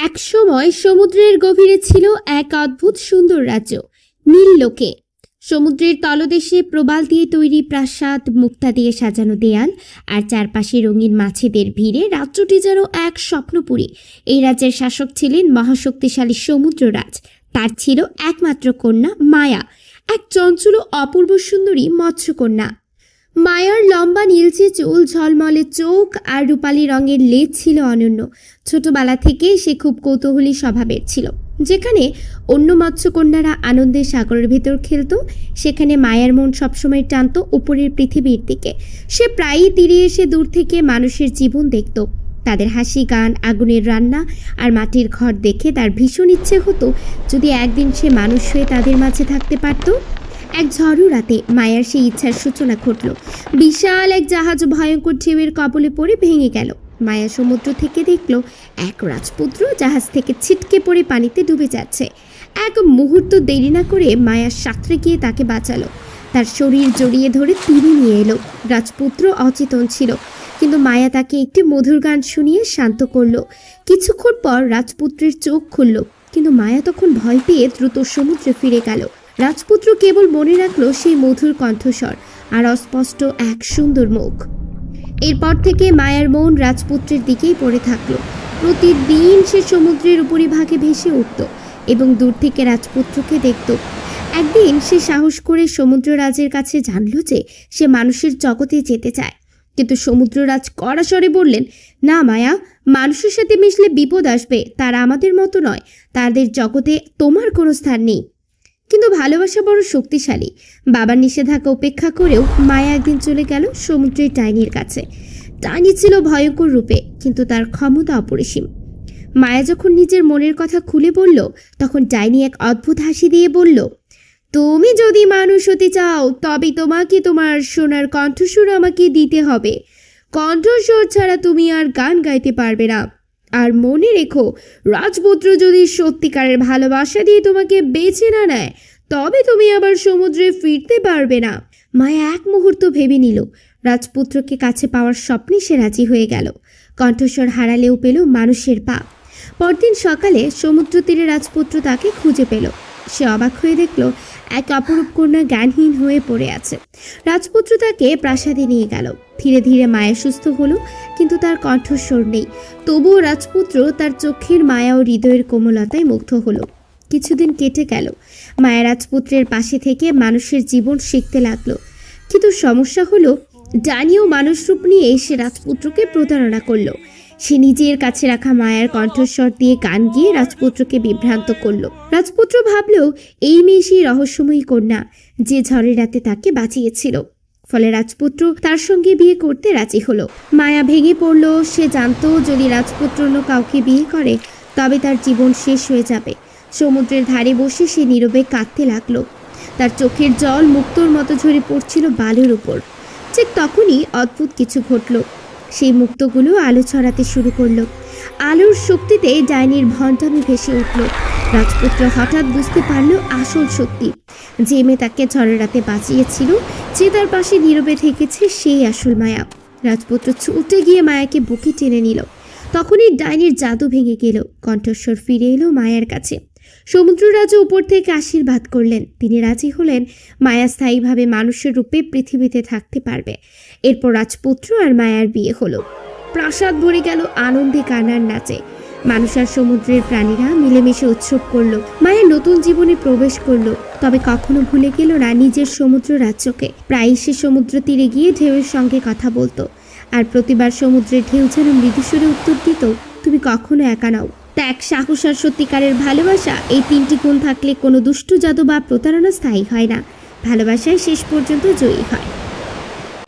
একসময় সমুদ্রের গভীরে ছিল এক অদ্ভুত সুন্দর রাজ্য, নীললোকে। সমুদ্রের তলদেশে প্রবাল দিয়ে তৈরি প্রাসাদ, মুক্তা দিয়ে সাজানো দেয়াল আর চারপাশে রঙিন মাছেদের ভিড়ে রাজ্যটি যেন এক স্বপ্নপুরী। এই রাজ্যের শাসক ছিলেন মহাশক্তিশালী সমুদ্ররাজ। তার ছিল একমাত্র কন্যা মায়া, এক চঞ্চল অপূর্ব সুন্দরী মৎস্যকন্যা। মায়ার লম্বা নীলচে চুল, ঝলমলে চোখ আর রূপালী রঙের লেজ ছিল অনন্য। ছোটবেলা থেকে সে খুব কৌতূহলী স্বভাবের ছিল। যেখানে অন্য মৎস্যকন্যারা আনন্দে সাগরের ভেতর খেলত, সেখানে মায়ার মন সবসময় টানত উপরের পৃথিবীর দিকে। সে প্রায়ই তীরে এসে দূর থেকে মানুষের জীবন দেখত, তাদের হাসি, গান, আগুনের রান্না আর মাটির ঘর দেখে তার ভীষণ ইচ্ছে হতো যদি একদিন সে মানুষ হয়ে তাদের মাঝে থাকতে পারত। এক ঝড়ো রাতে মায়ার সেই ইচ্ছার সূচনা ঘটল। বিশাল এক জাহাজ ভয়ঙ্কর ঢেউয়ের কবলে পড়ে ভেঙে গেল। মায়া সমুদ্র থেকে দেখল এক রাজপুত্র জাহাজ থেকে ছিটকে পড়ে পানিতে ডুবে যাচ্ছে। এক মুহূর্ত দেরি না করে মায়া সাঁতরে গিয়ে তাকে বাঁচালো। তার শরীর জড়িয়ে ধরে তীরে নিয়ে এলো। রাজপুত্র অচেতন ছিল, কিন্তু মায়া তাকে একটি মধুর গান শুনিয়ে শান্ত করল। কিছুক্ষণ পর রাজপুত্রের চোখ খুলল, কিন্তু মায়া তখন ভয় পেয়ে দ্রুত সমুদ্রে ফিরে গেল। রাজপুত্র কেবল মনে রাখলো সেই মধুর কণ্ঠস্বর আর অস্পষ্ট এক সুন্দর মুখ। এরপর থেকে মায়ার মন রাজপুত্রের দিকেই পড়ে থাকলো। প্রতিদিন সে সমুদ্রের উপরিভাগে ভেসে উঠত এবং দূর থেকে রাজপুত্রকে দেখত। একদিন সে সাহস করে সমুদ্ররাজের কাছে জানল যে সে মানুষের জগতে যেতে চায়। কিন্তু সমুদ্ররাজ কড়া স্বরে বললেন, না মায়া, মানুষের সাথে মিশলে বিপদ আসবে। তারা আমাদের মতো নয়, তাদের জগতে তোমার কোনো স্থান নেই। কিন্তু ভালোবাসা বড় শক্তিশালী। বাবার নিষেধাজ্ঞা উপেক্ষা করেও মায়া একদিন চলে গেল সমুদ্রের ডাইনির কাছে। ডাইনি ছিল ভয়ঙ্কর রূপে, কিন্তু তার ক্ষমতা অপরিসীম। মায়া যখন নিজের মনের কথা খুলে বলল, তখন ডাইনি এক অদ্ভুত হাসি দিয়ে বলল, তুমি যদি মানুষ হতে চাও তবে তোমাকে তোমার সোনার কণ্ঠস্বর আমাকে দিতে হবে। কণ্ঠস্বর ছাড়া তুমি আর গান গাইতে পারবে না। আর মনে রেখো, রাজপুত্র যদি সত্যিকারের ভালোবাসা দিয়ে তোমাকে বেছে না নেয়, তবে তুমি আবার সমুদ্রে ফিরতে পারবে না। মায়া এক মুহূর্ত ভেবে নিল। রাজপুত্রকে কাছে পাওয়ার স্বপ্নে সে রাজি হয়ে গেল। কণ্ঠস্বর হারালেও পেল মানুষের পা। পরদিন সকালে সমুদ্র তীরে রাজপুত্র তাকে খুঁজে পেল। সে অবাক হয়ে দেখল এক অপরূপ কন্যা জ্ঞানহীন হয়ে পড়ে আছে। রাজপুত্র তাকে প্রাসাদে নিয়ে গেল। ধীরে ধীরে মায়া সুস্থ হলো, কিন্তু তার কণ্ঠস্বর নেই। তবুও রাজপুত্র তার চোখের মায়া ও হৃদয়ের কোমলতায় মুগ্ধ হলো। কিছুদিন কেটে গেল। মায়া রাজপুত্রের পাশে থেকে মানুষের জীবন শিখতে লাগলো। কিন্তু সমস্যা হলো, ডাইনিও মানুষ রূপ নিয়ে এসে রাজপুত্রকে প্রতারণা করলো। সে নিজের কাছে রাখা মায়ার কণ্ঠস্বর দিয়ে গান গিয়ে রাজপুত্রকে বিভ্রান্ত করলো। রাজপুত্র ভাবলেও এই মেয়ে সেই রহস্যময়ী কন্যা যে ঝড়ের রাতে তাকে বাঁচিয়েছিল। ফলে রাজপুত্র তার সঙ্গে বিয়ে করতে রাজি হলো। মায়া ভেঙে পড়ল। সে জানতো যদি রাজপুত্র অন্য কাউকে বিয়ে করে তবে তার জীবন শেষ হয়ে যাবে। সমুদ্রের ধারে বসে সে নীরবে কাঁদতে লাগলো। তার চোখের জল মুক্তোর মতো ঝরে পড়ছিল বালুর উপর। ঠিক তখনই অদ্ভুত কিছু ঘটল। সেই মুক্তগুলো আলো ছড়াতে শুরু করলো। আলোর শক্তিতে ডাইনির ভণ্ডামি ভেসে উঠল। রাজপুত্র হঠাৎ বুঝতে পারল আসল সত্যি। যে মেয়ে তাকে ঝড়ের রাতে বাঁচিয়েছিল, যে তার পাশে নীরবে থেকেছে, সেই আসল মায়া। রাজপুত্র ছুটে গিয়ে মায়াকে বুকে টেনে নিল। তখনই ডাইনির জাদু ভেঙে গেল। কণ্ঠস্বর ফিরে এলো মায়ার কাছে। সমুদ্ররাজ উপর থেকে আশীর্বাদ করলেন। তিনি রাজি হলেন মায়া স্থায়ীভাবে মানুষের রূপে পৃথিবীতে থাকতে পারবে। এরপর রাজপুত্র আর মায়ার বিয়ে হলো। প্রাসাদ ভরে গেল আনন্দে, কান্নার নাচে। মানুষ আর সমুদ্রের প্রাণীরা মিলেমিশে উৎসব করলো। মায়া নতুন জীবনে প্রবেশ করলো, তবে কখনো ভুলে গেল না নিজের সমুদ্র রাজ্যকে। প্রায়ই সে সমুদ্র তীরে গিয়ে ঢেউয়ের সঙ্গে কথা বলতো, আর প্রতিবার সমুদ্রের ঢেউ যেন মৃদুস্বরে উত্তর দিত, তুমি কখনো একা নাও। ত্যাগ, সাহস আর সত্যিকারের ভালোবাসা, এই তিনটি গুণ থাকলে কোনো দুষ্টু জাদু বা প্রতারণা স্থায়ী হয় না। ভালোবাসায় শেষ পর্যন্ত জয়ী হয়।